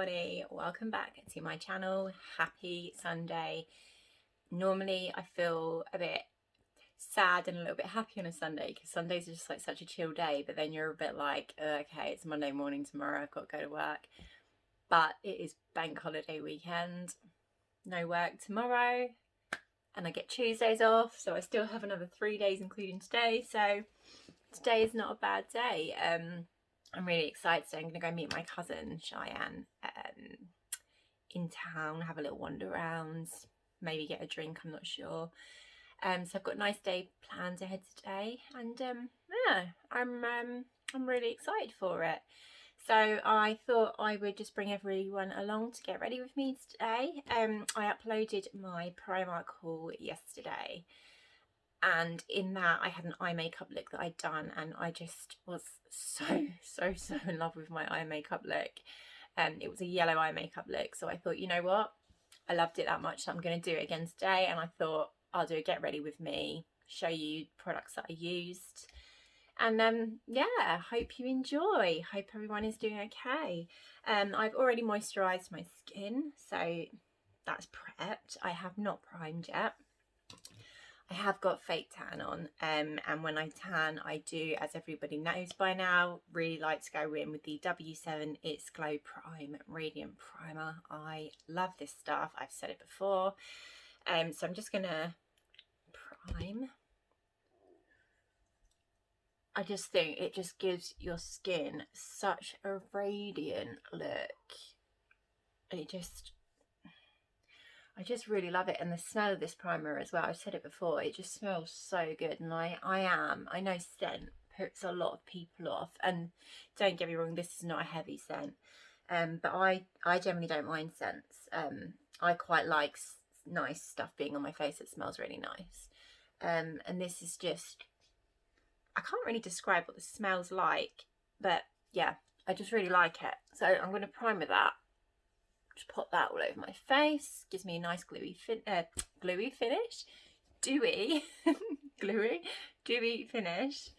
everybody, welcome back to my channel. Happy Sunday. Normally I feel a bit sad and a little bit happy on a Sunday because Sundays are just like such a chill day, but then you're a bit like, okay, it's Monday morning tomorrow, I've got to go to work. But it is bank holiday weekend, no work tomorrow, and I get Tuesdays off, so I still have another 3 days including today, so today is not a bad day. I'm really excited. So I'm going to go meet my cousin Cheyenne in town, have a little wander around, maybe get a drink, I'm not sure. So I've got a nice day planned ahead today, and yeah, I'm really excited for it. So I thought I would just bring everyone along to get ready with me today. I uploaded my Primark haul yesterday, and in that I had an eye makeup look that I'd done, and I just was so in love with my eye makeup look. It was a yellow eye makeup look, so I thought, you know what, I loved it that much, so I'm going to do it again today. And I thought I'll do a get ready with me, show you products that I used, and yeah, hope you enjoy. Hope everyone is doing okay. I've already moisturized my skin, so that's prepped. I have not primed yet. I have got fake tan on, and when I tan, I do, as everybody knows by now, really like to go in with the W7 It's Glow Prime Radiant Primer. I love this stuff, I've said it before. So I'm just gonna prime. I just think it just gives your skin such a radiant look. I just really love it, and the smell of this primer as well, I've said it before, it just smells so good. And I know scent puts a lot of people off, and don't get me wrong, this is not a heavy scent, but I generally don't mind scents. I quite like nice stuff being on my face that smells really nice, and this is just, I can't really describe what this smells like, but yeah, I just really like it. So I'm going to prime with that. Just pop that all over my face. Gives me a nice gluey finish. Dewy. Dewy finish.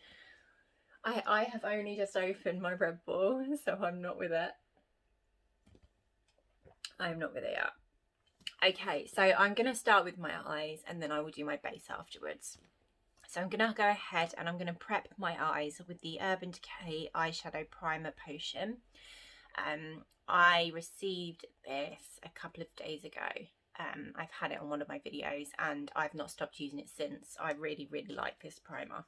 I have only just opened my Red Bull, so I'm not with it. I'm not with it yet. Okay, so I'm going to start with my eyes, and then I will do my base afterwards. So I'm going to go ahead and I'm going to prep my eyes with the Urban Decay Eyeshadow Primer Potion. I received this a couple of days ago. I've had it on one of my videos and I've not stopped using it since. I really like this primer.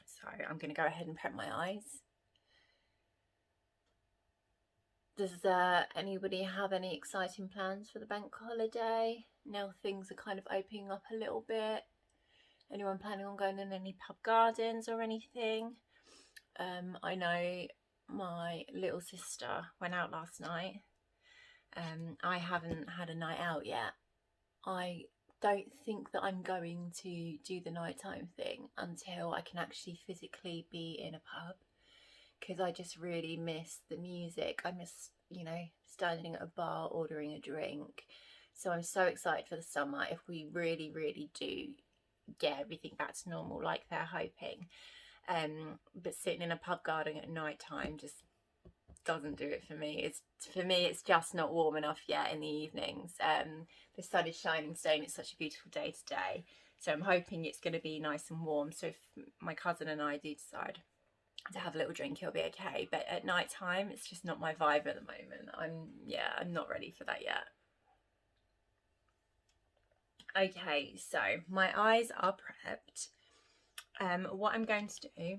So I'm going to go ahead and prep my eyes. Does anybody have any exciting plans for the bank holiday? Now things are kind of opening up a little bit. Anyone planning on going in any pub gardens or anything? I know my little sister went out last night. I haven't had a night out yet. I don't think that I'm going to do the nighttime thing until I can actually physically be in a pub, because I just really miss the music. I miss, you know, standing at a bar ordering a drink. So I'm so excited for the summer if we really do get everything back to normal like they're hoping. But sitting in a pub garden at night time just doesn't do it for me. It's just not warm enough yet in the evenings. The sun is shining today and it's such a beautiful day today, so I'm hoping it's going to be nice and warm. So if my cousin and I do decide to have a little drink, it'll be okay. But at night time, it's just not my vibe at the moment. I'm not ready for that yet. Okay, so my eyes are prepped. What I'm going to do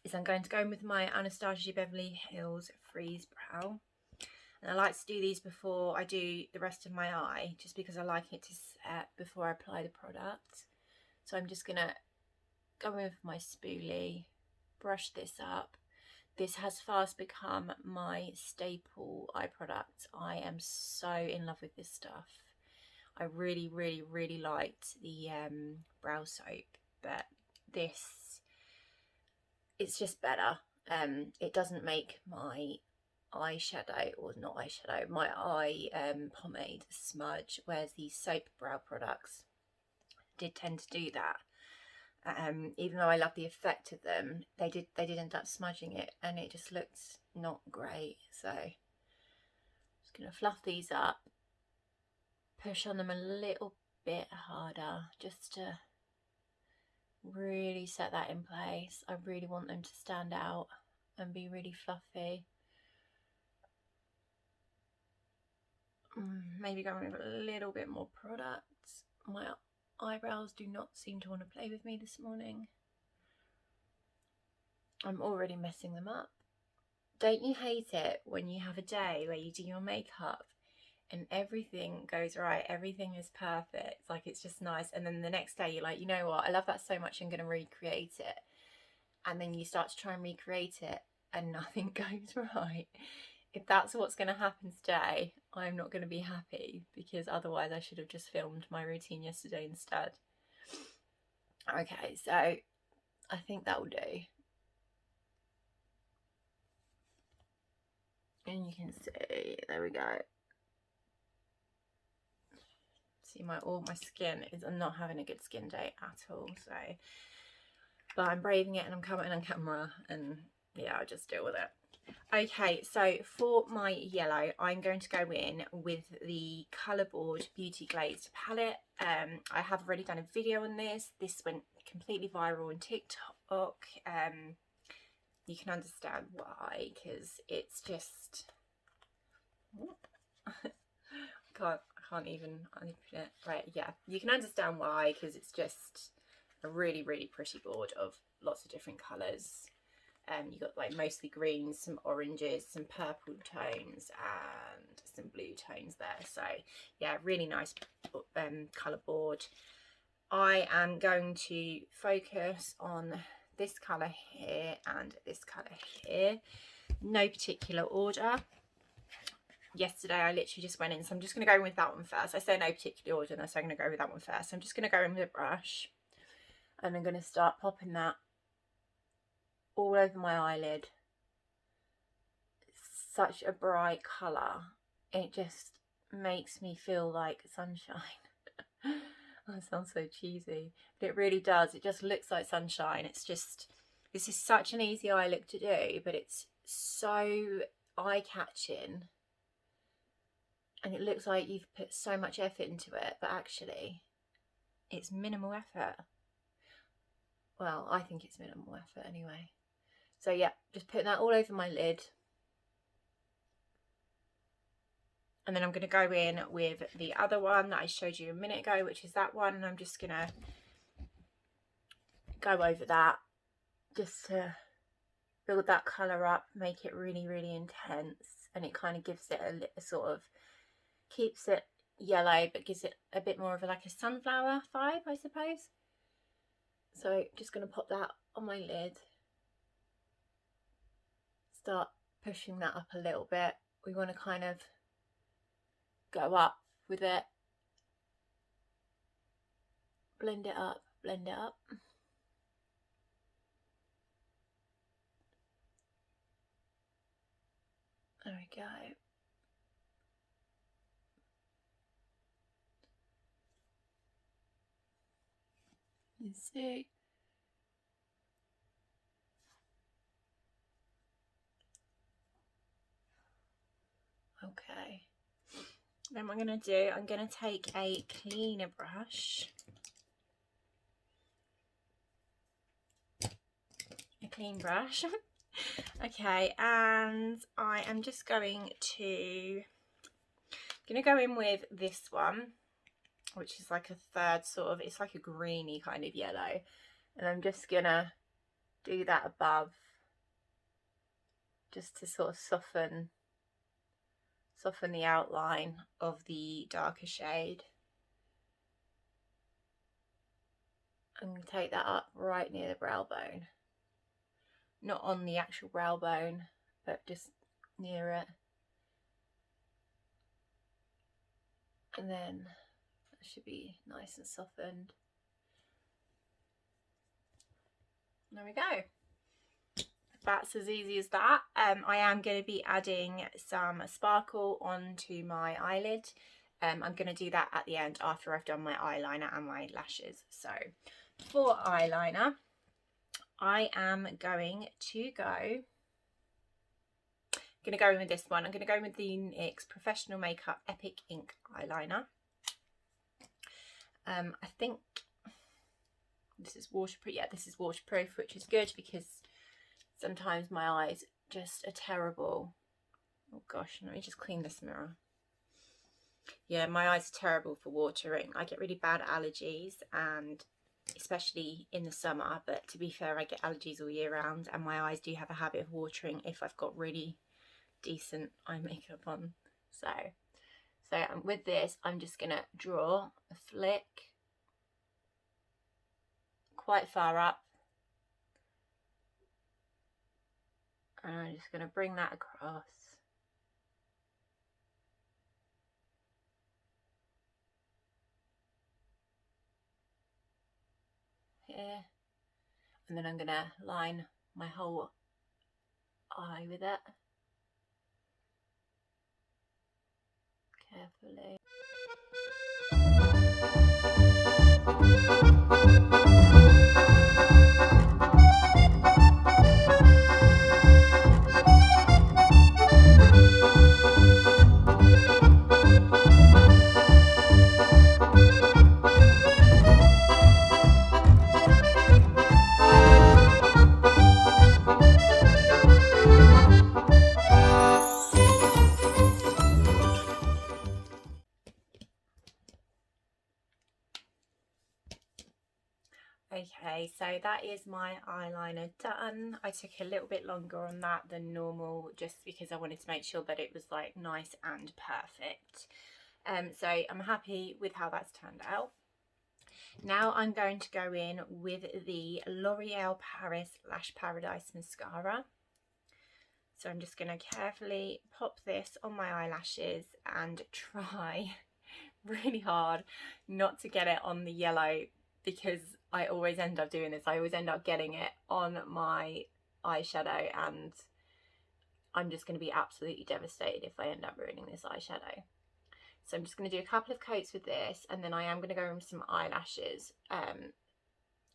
is I'm going to go in with my Anastasia Beverly Hills Freeze Brow. And I like to do these before I do the rest of my eye, just because I like it to set before I apply the product. So I'm just going to go in with my spoolie, brush this up. This has fast become my staple eye product. I am so in love with this stuff. I really liked the brow soap, but this, it's just better. It doesn't make my eyeshadow, or not eyeshadow, my eye pomade smudge, whereas these soap brow products did tend to do that. Even though I love the effect of them, they did end up smudging it, and it just looked not great. So Gonna fluff these up, push on them a little bit harder just to really set that in place. I really want them to stand out and be really fluffy. Maybe going with a little bit more product. My eyebrows do not seem to want to play with me this morning. I'm already messing them up. Don't you hate it when you have a day where you do your makeup and everything goes right, everything is perfect, like it's just nice, and then the next day you're like, you know what, I love that so much, I'm going to recreate it, and then you start to try and recreate it and nothing goes right? If that's what's going to happen today, I'm not going to be happy, because otherwise I should have just filmed my routine yesterday instead. Okay, so I think that will do. And you can see, there we go. See, my skin is, I'm not having a good skin day at all, so, but I'm braving it and I'm coming on camera, and yeah, I'll just deal with it. Okay, so for my yellow, I'm going to go in with the Colour Board Beauty Glazed palette. I have already done a video on this. This went completely viral on TikTok. You can understand why, because it's just I can't even open it. Right, yeah, you can understand why, because it's just a really, really pretty board of lots of different colours. You've got like mostly greens, some oranges, some purple tones and some blue tones there. So yeah, really nice colour board. I am going to focus on this colour here and this colour here. No particular order. Yesterday I literally just went in, so I'm just going to go in with that one first. I say no particular order, so I'm going to go with that one first. So I'm just going to go in with a brush and I'm going to start popping that all over my eyelid. It's such a bright colour. It just makes me feel like sunshine. That sounds so cheesy, but it really does. It just looks like sunshine. It's just, this is such an easy eye look to do, but it's so eye-catching. And it looks like you've put so much effort into it, but actually it's minimal effort. Well, I think it's minimal effort anyway. So yeah, just putting that all over my lid. And then I'm going to go in with the other one that I showed you a minute ago, which is that one. And I'm just going to go over that just to build that colour up, make it really, really intense. And it kind of gives it a sort of, keeps it yellow, but gives it a bit more of like a sunflower vibe, I suppose. So just going to pop that on my lid. Start pushing that up a little bit. We want to kind of go up with it. Blend it up, blend it up. There we go. You see? Okay. Then what I'm going to do, I'm going to take a cleaner brush. A clean brush. Okay, and I am just going to go in with this one, which is like a third sort of, it's like a greeny kind of yellow. And I'm just going to do that above, just to sort of soften the outline of the darker shade. I'm going to take that up right near the brow bone. Not on the actual brow bone, but just near it. And then it should be nice and softened. There we go. That's as easy as that. I am going to be adding some sparkle onto my eyelid. I'm going to do that at the end after I've done my eyeliner and my lashes. So for eyeliner, I am going to go going to go in with this one. I'm going to go in with the NYX Professional Makeup Epic Ink Eyeliner. I think this is waterproof. Yeah, this is waterproof, which is good because sometimes my eyes just are terrible. Oh gosh, let me just clean this mirror. Yeah, my eyes are terrible for watering. I get really bad allergies, and especially in the summer, but to be fair, I get allergies all year round, and my eyes do have a habit of watering if I've got really decent eye makeup on. So with this, I'm just gonna draw a flick quite far up, and I'm just gonna bring that across. Here, and then I'm gonna line my whole eye with it carefully. Okay, so that is my eyeliner done. I took a little bit longer on that than normal just because I wanted to make sure that it was like nice and perfect. So I'm happy with how that's turned out. Now I'm going to go in with the L'Oreal Paris Lash Paradise Mascara. So I'm just going to carefully pop this on my eyelashes and try really hard not to get it on the yellow, because I always end up doing this. I always end up getting it on my eyeshadow, and I'm just going to be absolutely devastated if I end up ruining this eyeshadow. So I'm just going to do a couple of coats with this, and then I am going to go in with some eyelashes.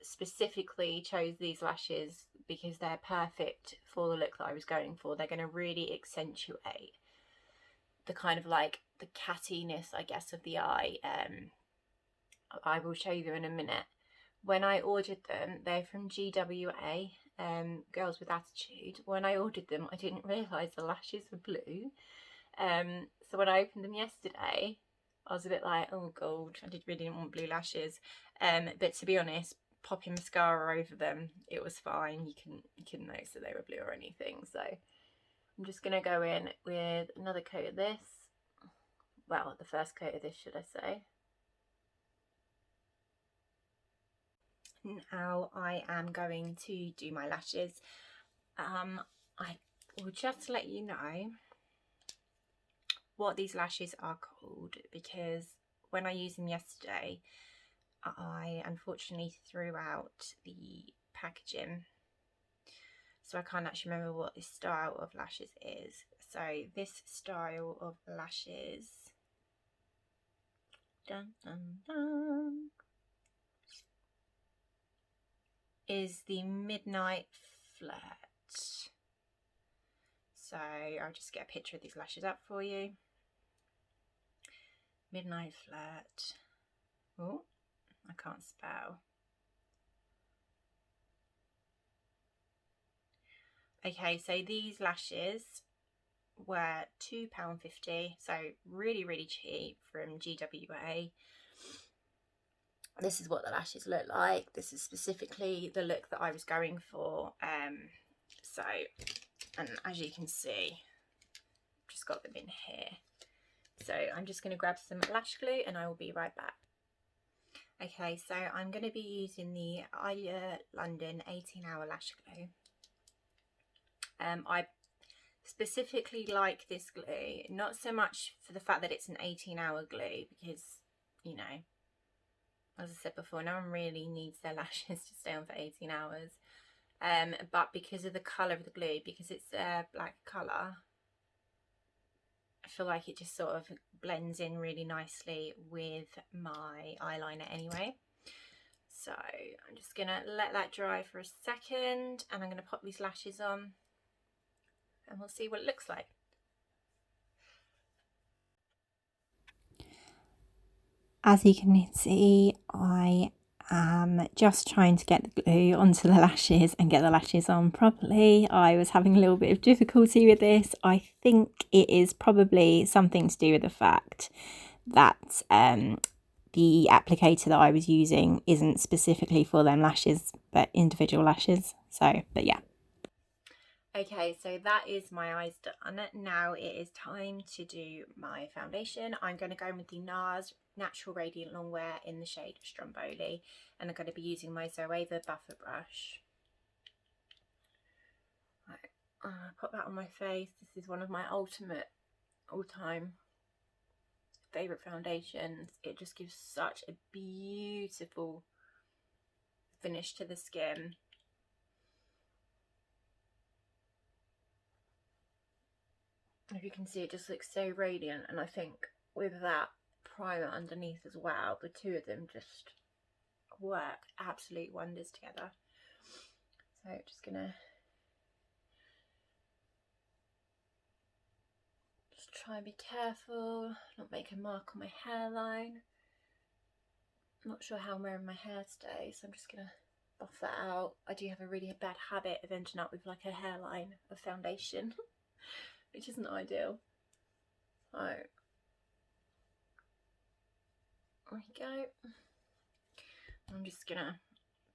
Specifically chose these lashes because they're perfect for the look that I was going for. They're going to really accentuate the kind of like the cattiness, I guess, of the eye. I will show you in a minute. When I ordered them, they're from GWA, Girls with Attitude. When I ordered them, I didn't realise the lashes were blue. So when I opened them yesterday, I was a bit like, oh god, I really didn't want blue lashes. But to be honest, popping mascara over them, it was fine. You couldn't notice that they were blue or anything. So I'm just gonna go in with another coat of this. Well, the first coat of this, should I say. Now I am going to do my lashes. I will just let you know what these lashes are called, because when I used them yesterday, I unfortunately threw out the packaging, so I can't actually remember what this style of lashes is. So this style of lashes, dun, dun, dun, is the Midnight Flirt. So I'll just get a picture of these lashes up for you. Midnight Flirt. Oh, I can't spell. Okay, so these lashes were £2.50, so really, really cheap from GWA. This is what the lashes look like. This is specifically the look that I was going for. And as you can see, I've just got them in here. So I'm just going to grab some lash glue and I will be right back. Okay, so I'm going to be using the Eye London 18-hour lash glue. I specifically like this glue, not so much for the fact that it's an 18-hour glue, because, you know, as I said before, no one really needs their lashes to stay on for 18 hours. But because of the colour of the glue, because it's a black colour, I feel like it just sort of blends in really nicely with my eyeliner anyway. So I'm just going to let that dry for a second, and I'm going to pop these lashes on. and we'll see what it looks like. As you can see, I am just trying to get the glue onto the lashes and get the lashes on properly. I was having a little bit of difficulty with this. I think it is probably something to do with the fact that the applicator that I was using isn't specifically for them lashes, but individual lashes. So, but yeah. Okay, so that is my eyes done. Now it is time to do my foundation. I'm going to go in with the NARS Natural Radiant Longwear in the shade Stromboli, and I'm going to be using my Zoeva buffer brush. Right, put that on my face. This is one of my ultimate all-time favourite foundations. It just gives such a beautiful finish to the skin. If you can see, it just looks so radiant, and I think with that primer underneath as well, the two of them just work absolute wonders together. So just gonna try and be careful, not make a mark on my hairline. I'm not sure how I'm wearing my hair today, so I'm just gonna buff that out. I do have a really bad habit of ending up with like a hairline of foundation, which isn't ideal. So there we go. I'm just gonna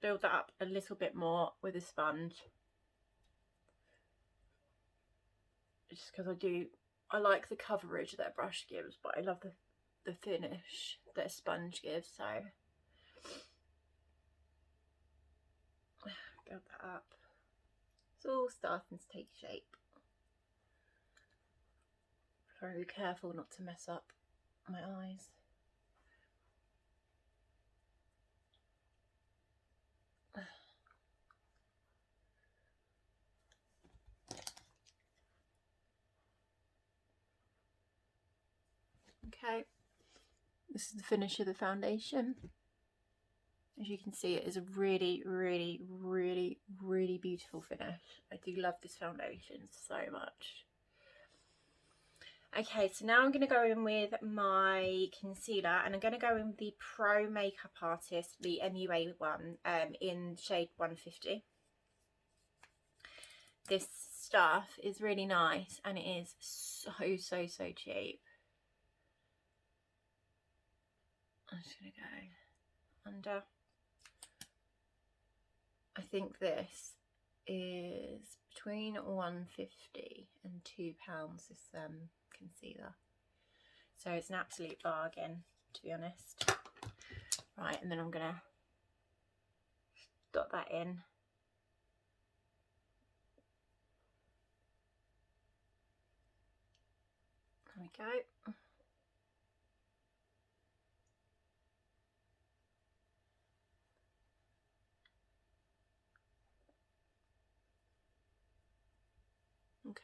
build that up a little bit more with a sponge, just because I like the coverage that a brush gives, but I love the finish that a sponge gives. So build that up. It's all starting to take shape. Very careful not to mess up my eyes. Okay, this is the finish of the foundation. As you can see, it is a really, really, really, really beautiful finish. I do love this foundation so much. Okay, so now I'm going to go in with my concealer, and I'm going to go in with the Pro Makeup Artist, the MUA one, in shade 150. This stuff is really nice, and it is so cheap. I'm just going to go under. I think this is between £1.50 and £2, this concealer. So it's an absolute bargain, to be honest. Right, and then I'm going to dot that in. There we go.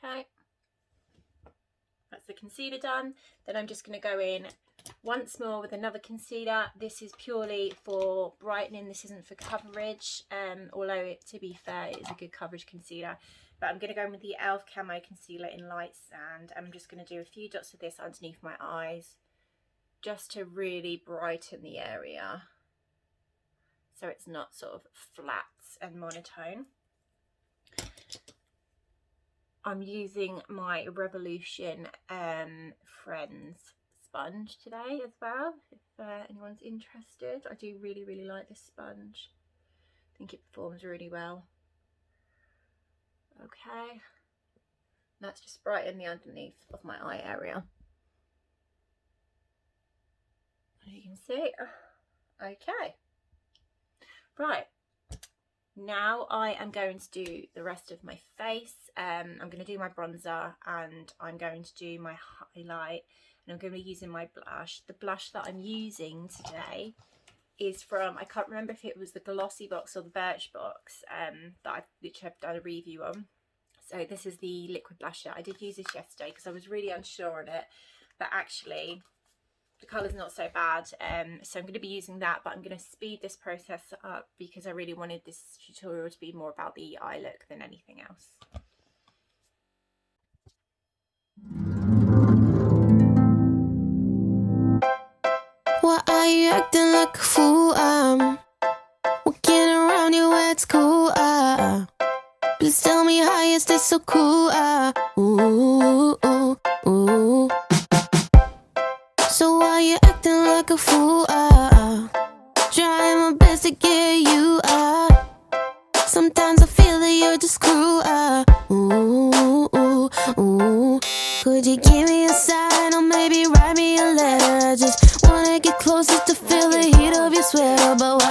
Okay, that's the concealer done. Then I'm just going to go in once more with another concealer. This is purely for brightening, this isn't for coverage, although to be fair, it is a good coverage concealer. But I'm going to go in with the e.l.f. Camo Concealer in Light Sand. I'm just going to do a few dots of this underneath my eyes, just to really brighten the area, so it's not sort of flat and monotone. I'm using my Revolution Friends sponge today as well, if anyone's interested. I do really like this sponge. I think it performs really well. Okay, that's just brighten the underneath of my eye area, as you can see. Okay, right. Now I am going to do the rest of my face. I'm going to do my bronzer, and I'm going to do my highlight, and I'm going to be using my blush. The blush that I'm using today is from, I can't remember if it was the Glossy box or the Birch box, which I've done a review on. So this is the liquid blusher. I did use this yesterday because I was really unsure on it, but actually the colour's not so bad, so I'm going to be using that, but I'm going to speed this process up because I really wanted this tutorial to be more about the eye look than anything else. why you acting like a fool? I'm walking around you where it's cool. Please tell me how you stay so cool. Ooh, ooh, ooh. So why you acting like a fool? Trying my best to get you. Sometimes I feel that you're just cruel. Ooh, ooh, ooh. Could you give me a sign or maybe write me a letter? I just wanna get closer to feel the heat of your sweater. But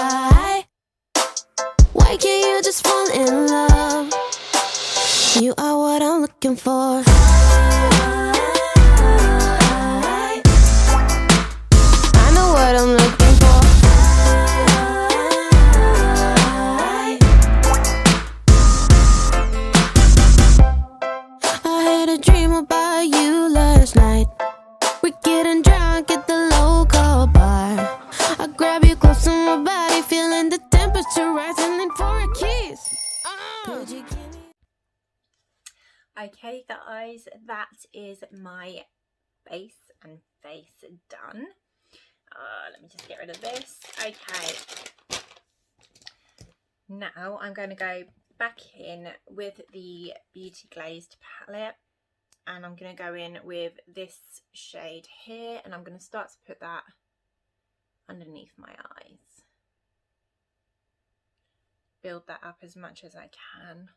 why can't you just fall in love? You are what I'm looking for. I know what I'm looking for. I had a dream about you last night. We're getting drunk at the local bar. I grab you close to my body, feeling the temperature rising, and for a kiss. Could you give me... Okay guys, that is my base and face done. Let me just get rid of this. Okay, now I'm going to go back in with the Beauty Glazed palette, and I'm going to go in with this shade here, and I'm going to start to put that underneath my eyes. Build that up as much as I can.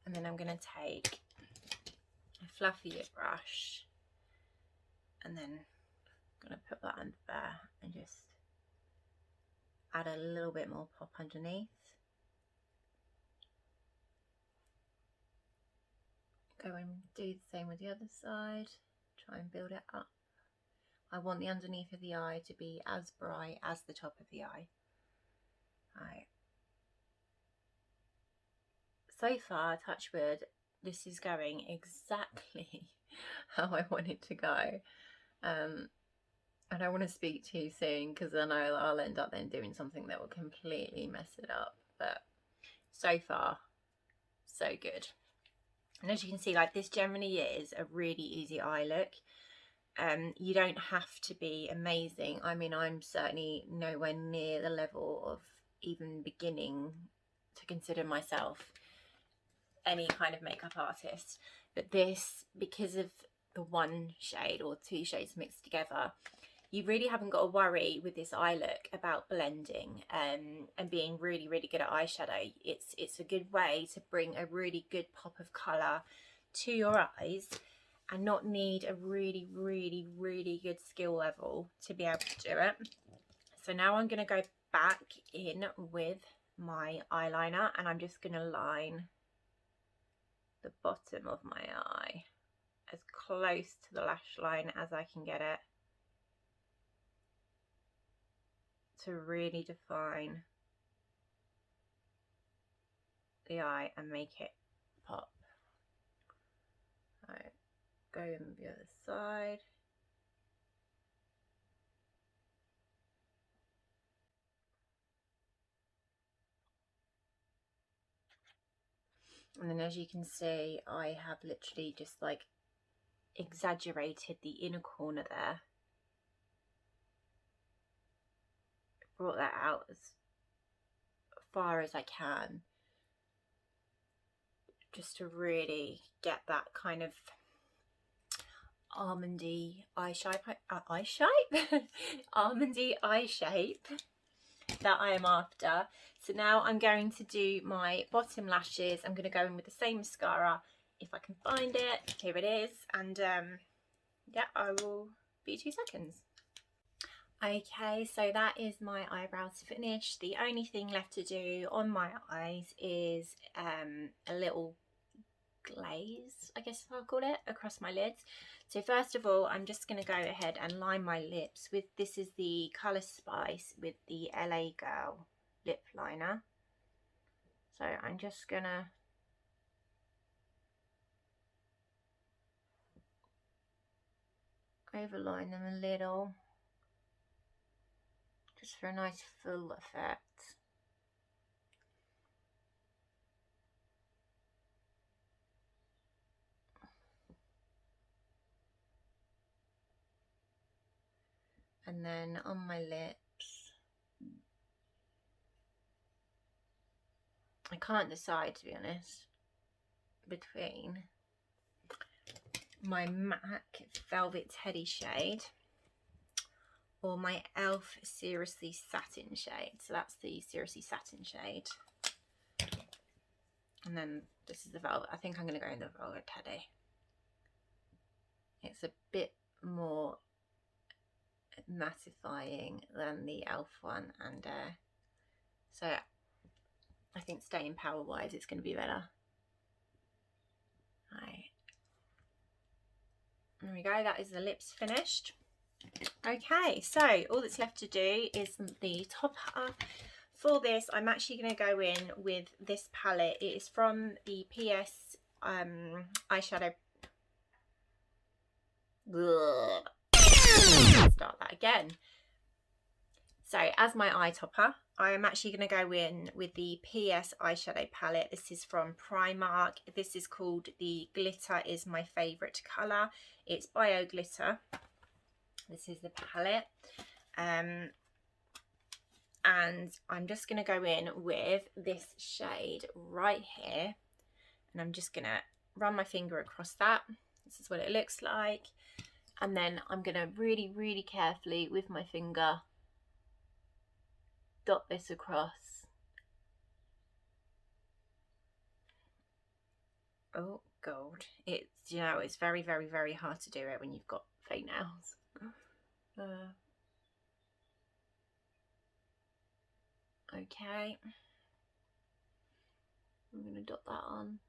And then I'm going to take a fluffier brush, and then I'm going to put that under there and just add a little bit more pop underneath. Go and do the same with the other side. Try and build it up. I want the underneath of the eye to be as bright as the top of the eye. Right. So far, touch wood, this is going exactly how I want it to go. I don't want to speak too soon because then I'll end up then doing something that will completely mess it up. But so far, so good. And as you can see, like, this generally is a really easy eye look. You don't have to be amazing. I mean, I'm certainly nowhere near the level of even beginning to consider myself any kind of makeup artist, but this, because of the one shade or two shades mixed together, you really haven't got to worry with this eye look about blending and being really good at eyeshadow. It's a good way to bring a really good pop of colour to your eyes and not need a really good skill level to be able to do it. So now I'm going to go back in with my eyeliner, and I'm just going to line the bottom of my eye as close to the lash line as I can get it to really define the eye and make it pop. Right, go in the other side. And then, as you can see, I have literally just like exaggerated the inner corner there. Brought that out as far as I can, just to really get that kind of almondy eye shape, almondy eye shape that I am after. So now I'm going to do my bottom lashes. I'm going to go in with the same mascara if I can find it. Here it is, and yeah, I will be 2 seconds. Okay, so that is my eyebrows finished. The only thing left to do on my eyes is a little glaze, I guess I'll call it, across my lids. So first of all, I'm just going to go ahead and line my lips with, this is the Colour Spice with the LA Girl lip liner. So I'm just going to overline them a little, just for a nice full effect. And then on my lips, I can't decide, to be honest, between my MAC Velvet Teddy shade or my e.l.f. Seriously Satin shade. So that's the Seriously Satin shade. And then this is the Velvet. I think I'm going to go in the Velvet Teddy. It's a bit more mattifying than the e.l.f. one. And so I think staying power wise, it's going to be better. Right. There we go. That is the lips finished. Okay, so all that's left to do is the topper. For this, I'm actually going to go in with this palette. It is from the PS eyeshadow. Start that again. So as my eye topper, I am actually going to go in with the PS eyeshadow palette. This is from Primark. This is called the Glitter Is My Favourite Colour. It's Bio Glitter. This is the palette. And I'm just going to go in with this shade right here. And I'm just going to run my finger across that. This is what it looks like. And then I'm going to really, really carefully with my finger dot this across. Oh, gold. It's, you know, it's very, very, very hard to do it when you've got fake nails. Okay. I'm going to dot that on.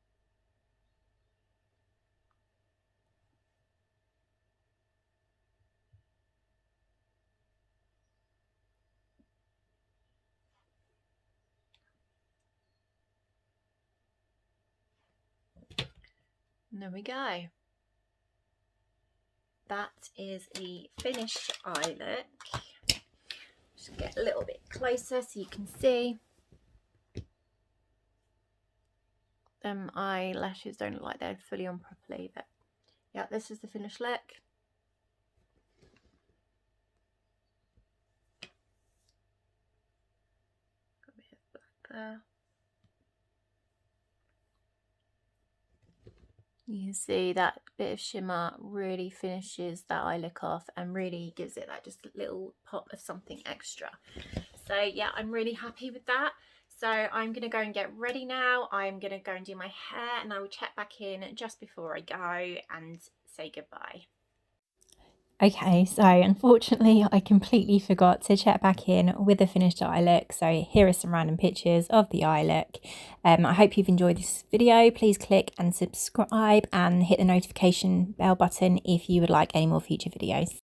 And there we go. That is the finished eye look. Just get a little bit closer so you can see. Them eyelashes don't look like they're fully on properly, but yeah, this is the finished look. Got a bit of black there. You can see that bit of shimmer really finishes that eye look off and really gives it that just little pop of something extra. So yeah, I'm really happy with that. So I'm going to go and get ready now. I'm going to go and do my hair and I will check back in just before I go and say goodbye. Okay, so unfortunately I completely forgot to check back in with the finished eye look. So here are some random pictures of the eye look. I hope you've enjoyed this video. Please click and subscribe and hit the notification bell button if you would like any more future videos.